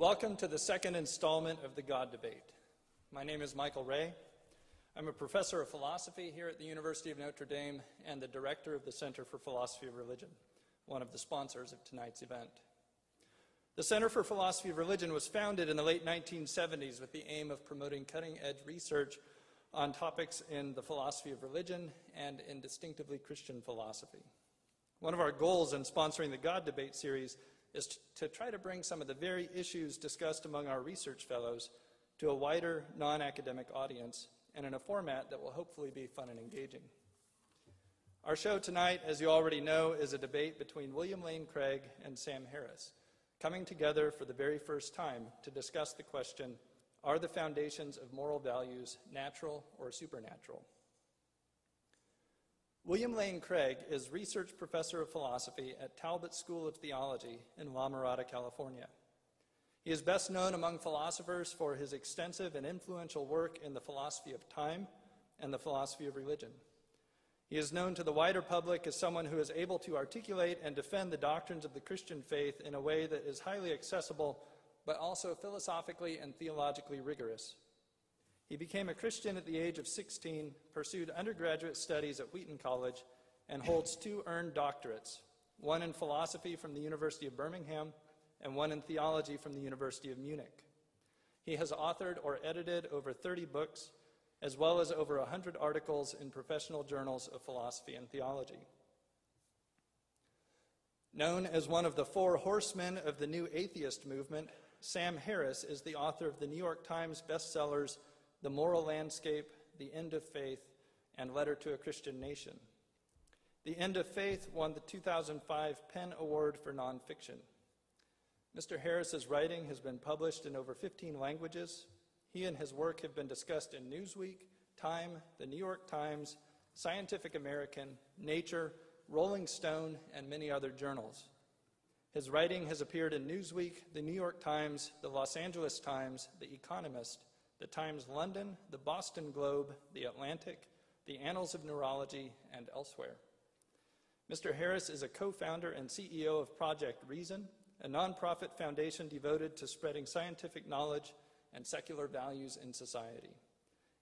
Welcome to the second installment of the God Debate. My name is Michael Ray. I'm a professor of philosophy here at the University of Notre Dame and the director of the Center for Philosophy of Religion, one of the sponsors of tonight's event. The Center for Philosophy of Religion was founded in the late 1970s with the aim of promoting cutting-edge research on topics in the philosophy of religion and in distinctively Christian philosophy. One of our goals in sponsoring the God Debate series is to try to bring some of the very issues discussed among our research fellows to a wider, non-academic audience and in a format that will hopefully be fun and engaging. Our show tonight, as you already know, is a debate between William Lane Craig and Sam Harris, coming together for the very first time to discuss the question, are the foundations of moral values natural or supernatural? William Lane Craig is research professor of philosophy at Talbot School of Theology in La Mirada, California. He is best known among philosophers for his extensive and influential work in the philosophy of time and the philosophy of religion. He is known to the wider public as someone who is able to articulate and defend the doctrines of the Christian faith in a way that is highly accessible, but also philosophically and theologically rigorous. He became a Christian at the age of 16, pursued undergraduate studies at Wheaton College, and holds 2 earned doctorates, one in philosophy from the University of Birmingham and one in theology from the University of Munich. He has authored or edited over 30 books, as well as over 100 articles in professional journals of philosophy and theology. Known as one of the 4 horsemen of the new atheist movement, Sam Harris is the author of the New York Times bestsellers The Moral Landscape, The End of Faith, and Letter to a Christian Nation. The End of Faith won the 2005 PEN Award for Nonfiction. Mr. Harris's writing has been published in over 15 languages. He and his work have been discussed in Newsweek, Time, the New York Times, Scientific American, Nature, Rolling Stone, and many other journals. His writing has appeared in Newsweek, the New York Times, the Los Angeles Times, the Economist, the Times London, the Boston Globe, the Atlantic, the Annals of Neurology, and elsewhere. Mr. Harris is a co-founder and CEO of Project Reason, a nonprofit foundation devoted to spreading scientific knowledge and secular values in society.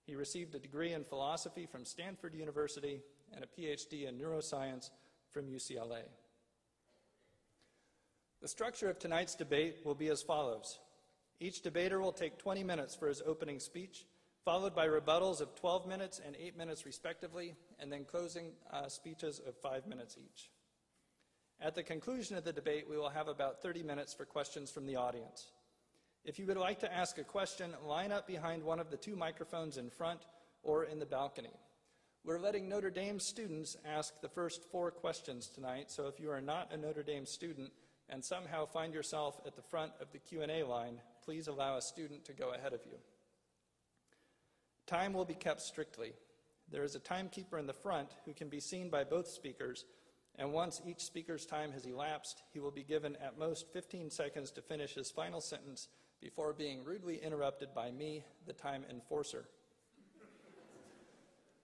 He received a degree in philosophy from Stanford University and a PhD in neuroscience from UCLA. The structure of tonight's debate will be as follows. Each debater will take 20 minutes for his opening speech, followed by rebuttals of 12 minutes and 8 minutes respectively, and then closing speeches of 5 minutes each. At the conclusion of the debate, we will have about 30 minutes for questions from the audience. If you would like to ask a question, line up behind one of the 2 microphones in front or in the balcony. We're letting Notre Dame students ask the first 4 questions tonight, so if you are not a Notre Dame student and somehow find yourself at the front of the Q&A line, please allow a student to go ahead of you. Time will be kept strictly. There is a timekeeper in the front who can be seen by both speakers, and once each speaker's time has elapsed, he will be given at most 15 seconds to finish his final sentence before being rudely interrupted by me, the time enforcer.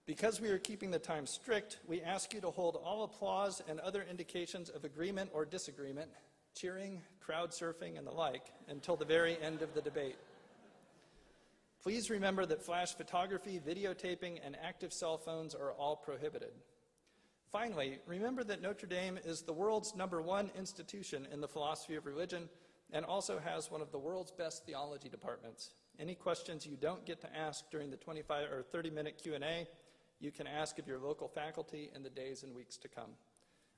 Because we are keeping the time strict, we ask you to hold all applause and other indications of agreement or disagreement, cheering, crowd surfing, and the like, until the very end of the debate. Please remember that flash photography, videotaping, and active cell phones are all prohibited. Finally, remember that Notre Dame is the world's #1 institution in the philosophy of religion and also has one of the world's best theology departments. Any questions you don't get to ask during the 25 or 30-minute Q&A, you can ask of your local faculty in the days and weeks to come.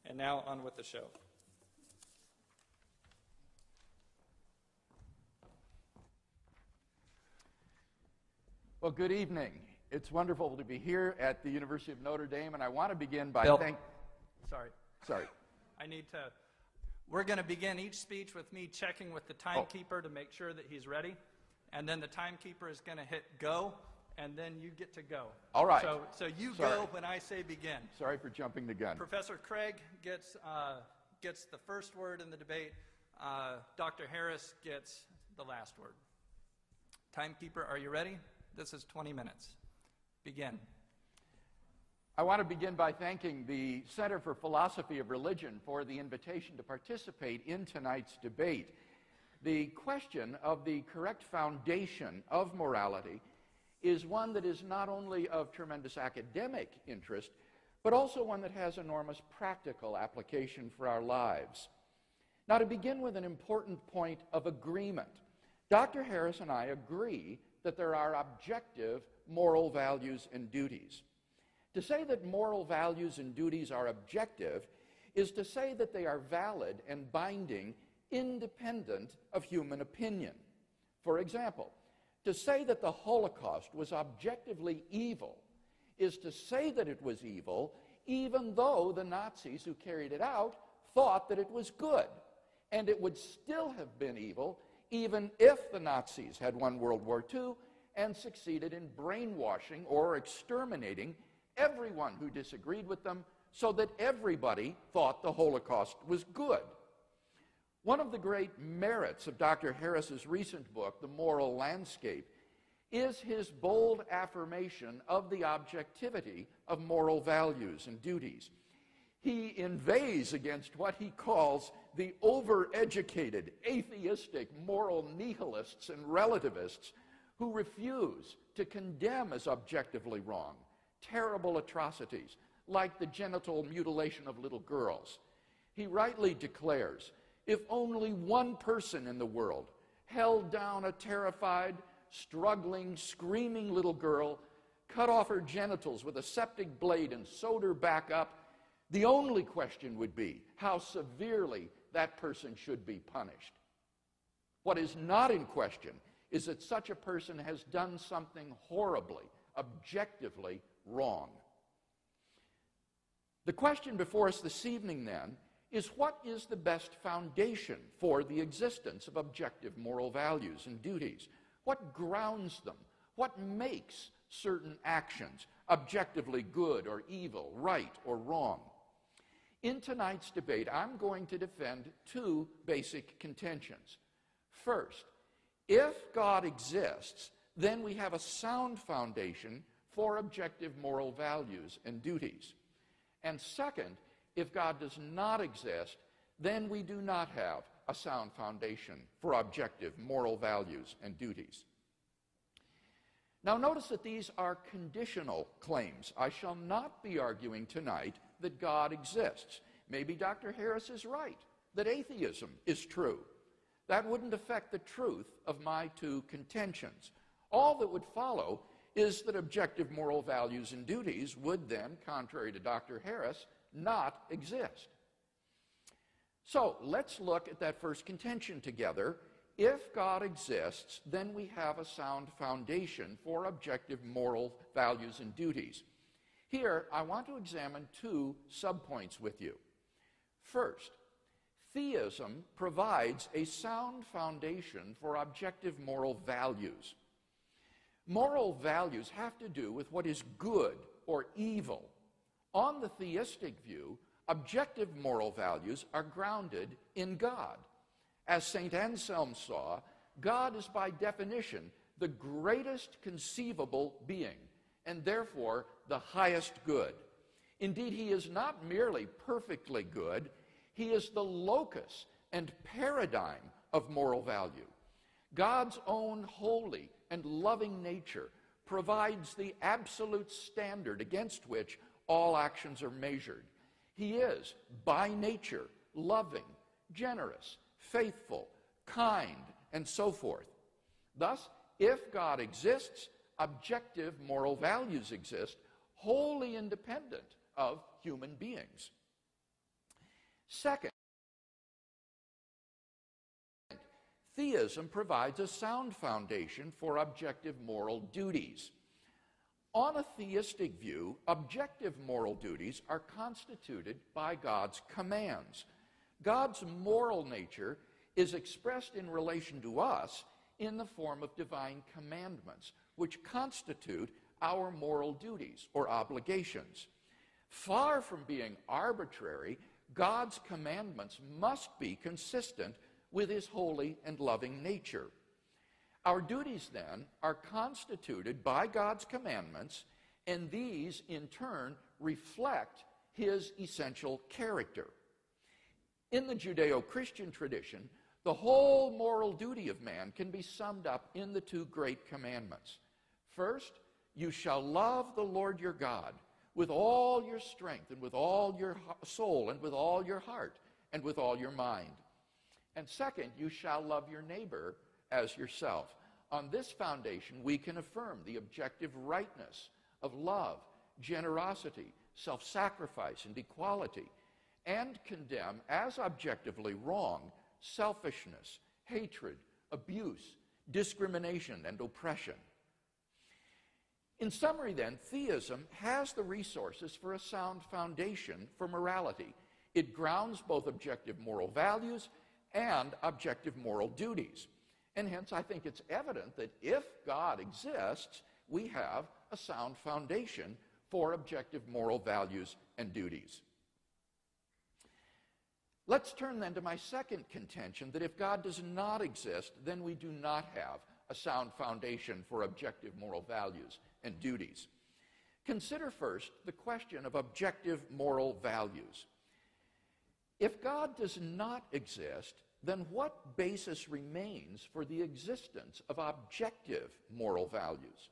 And now on with the show. Well, good evening. It's wonderful to be here at the University of Notre Dame, and I want to begin by Sorry. We're going to begin each speech with me checking with the timekeeper to make sure that he's ready, and then the timekeeper is going to hit go, and then you get to go. All right. So you go when I say begin. Sorry for jumping the gun. Professor Craig gets the first word in the debate. Dr. Harris gets the last word. Timekeeper, are you ready? This is 20 minutes. Begin. I want to begin by thanking the Center for Philosophy of Religion for the invitation to participate in tonight's debate. The question of the correct foundation of morality is one that is not only of tremendous academic interest, but also one that has enormous practical application for our lives. Now, to begin with an important point of agreement, Dr. Harris and I agree that there are objective moral values and duties. To say that moral values and duties are objective is to say that they are valid and binding independent of human opinion. For example, to say that the Holocaust was objectively evil is to say that it was evil even though the Nazis who carried it out thought that it was good. And it would still have been evil even if the Nazis had won World War II and succeeded in brainwashing or exterminating everyone who disagreed with them so that everybody thought the Holocaust was good. One of the great merits of Dr. Harris's recent book, The Moral Landscape, is his bold affirmation of the objectivity of moral values and duties. He inveighs against what he calls the overeducated, atheistic, moral nihilists and relativists who refuse to condemn as objectively wrong terrible atrocities like the genital mutilation of little girls. He rightly declares, if only one person in the world held down a terrified, struggling, screaming little girl, cut off her genitals with a septic blade and sewed her back up, the only question would be how severely that person should be punished. What is not in question is that such a person has done something horribly, objectively wrong. The question before us this evening, then, is what is the best foundation for the existence of objective moral values and duties? What grounds them? What makes certain actions objectively good or evil, right or wrong? In tonight's debate, I'm going to defend two basic contentions. First, if God exists, then we have a sound foundation for objective moral values and duties. And second, if God does not exist, then we do not have a sound foundation for objective moral values and duties. Now notice that these are conditional claims. I shall not be arguing tonight that God exists. Maybe Dr. Harris is right, that atheism is true. That wouldn't affect the truth of my two contentions. All that would follow is that objective moral values and duties would then, contrary to Dr. Harris, not exist. So let's look at that first contention together. If God exists, then we have a sound foundation for objective moral values and duties. Here, I want to examine two subpoints with you. First, theism provides a sound foundation for objective moral values. Moral values have to do with what is good or evil. On the theistic view, objective moral values are grounded in God. As St. Anselm saw, God is by definition the greatest conceivable being, and therefore the highest good. Indeed, he is not merely perfectly good, he is the locus and paradigm of moral value. God's own holy and loving nature provides the absolute standard against which all actions are measured. He is, by nature, loving, generous, faithful, kind, and so forth. Thus, if God exists, objective moral values exist, wholly independent of human beings. Second, theism provides a sound foundation for objective moral duties. On a theistic view, objective moral duties are constituted by God's commands. God's moral nature is expressed in relation to us in the form of divine commandments, which constitute our moral duties or obligations. Far from being arbitrary, God's commandments must be consistent with his holy and loving nature. Our duties, then, are constituted by God's commandments, and these, in turn, reflect his essential character. In the Judeo-Christian tradition, The whole moral duty of man can be summed up in the two great commandments. First, you shall love the Lord your God with all your strength and with all your soul and with all your heart and with all your mind. And second, you shall love your neighbor as yourself. On this foundation, we can affirm the objective rightness of love, generosity, self-sacrifice, and equality, and condemn as objectively wrong selfishness, hatred, abuse, discrimination, and oppression. In summary, then, theism has the resources for a sound foundation for morality. It grounds both objective moral values and objective moral duties. And hence, I think it's evident that if God exists, we have a sound foundation for objective moral values and duties. Let's turn then to my second contention, that if God does not exist, then we do not have a sound foundation for objective moral values and duties. Consider first the question of objective moral values. If God does not exist, then what basis remains for the existence of objective moral values?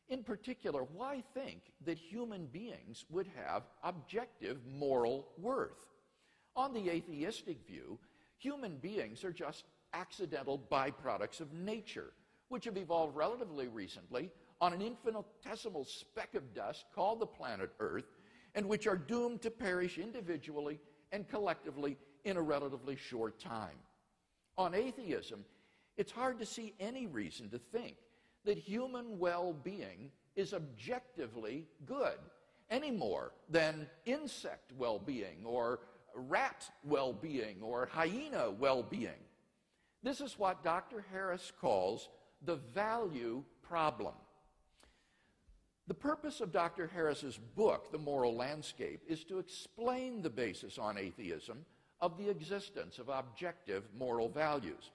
In particular, why think that human beings would have objective moral worth? On the atheistic view, human beings are just accidental byproducts of nature, which have evolved relatively recently on an infinitesimal speck of dust called the planet Earth, and which are doomed to perish individually and collectively in a relatively short time. On atheism, it's hard to see any reason to think that human well-being is objectively good, any more than insect well-being or rat well-being or hyena well-being. This is what Dr. Harris calls the value problem. The purpose of Dr. Harris's book, The Moral Landscape, is to explain the basis on atheism of the existence of objective moral values.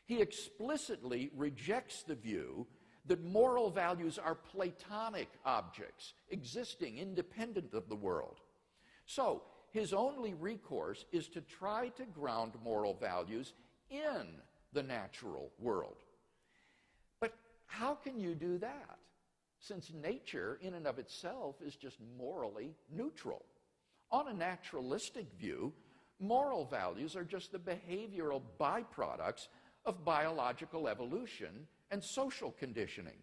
He explicitly rejects the view that moral values are Platonic objects existing independent of the world. So, his only recourse is to try to ground moral values in the natural world. But how can you do that, since nature in and of itself is just morally neutral? On a naturalistic view, moral values are just the behavioral byproducts of biological evolution and social conditioning.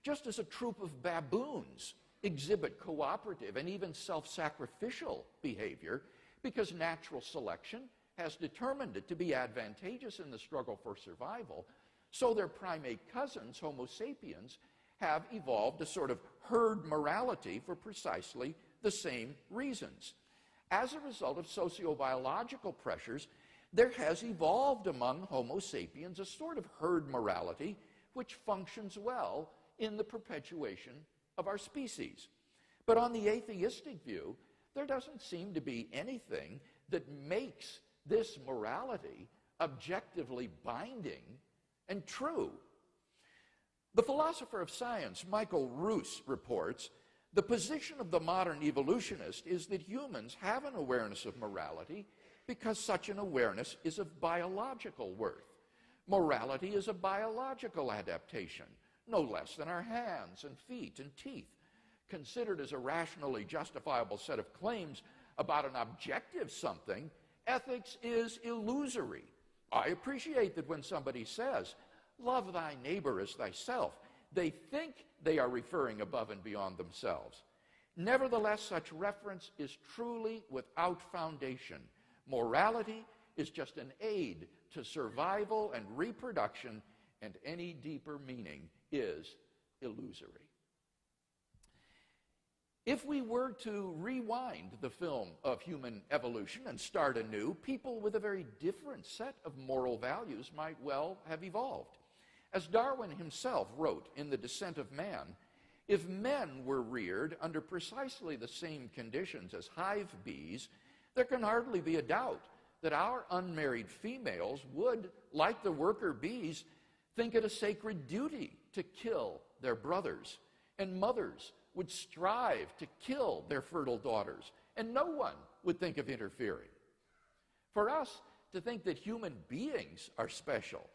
Just as a troop of baboons exhibit cooperative and even self-sacrificial behavior because natural selection has determined it to be advantageous in the struggle for survival, so their primate cousins, Homo sapiens, have evolved a sort of herd morality for precisely the same reasons. As a result of sociobiological pressures, there has evolved among Homo sapiens a sort of herd morality which functions well in the perpetuation of our species. But on the atheistic view, there doesn't seem to be anything that makes this morality objectively binding and true. The philosopher of science, Michael Roos, reports, the position of the modern evolutionist is that humans have an awareness of morality because such an awareness is of biological worth. Morality is a biological adaptation, no less than our hands and feet and teeth. Considered as a rationally justifiable set of claims about an objective something, ethics is illusory. I appreciate that when somebody says, love thy neighbor as thyself, they think they are referring above and beyond themselves. Nevertheless, such reference is truly without foundation. Morality is just an aid to survival and reproduction, and any deeper meaning is illusory. If we were to rewind the film of human evolution and start anew, people with a very different set of moral values might well have evolved. As Darwin himself wrote in The Descent of Man, if men were reared under precisely the same conditions as hive bees, there can hardly be a doubt that our unmarried females would, like the worker bees, think it a sacred duty to kill their brothers, and mothers would strive to kill their fertile daughters, and no one would think of interfering. For us, to think that human beings are special.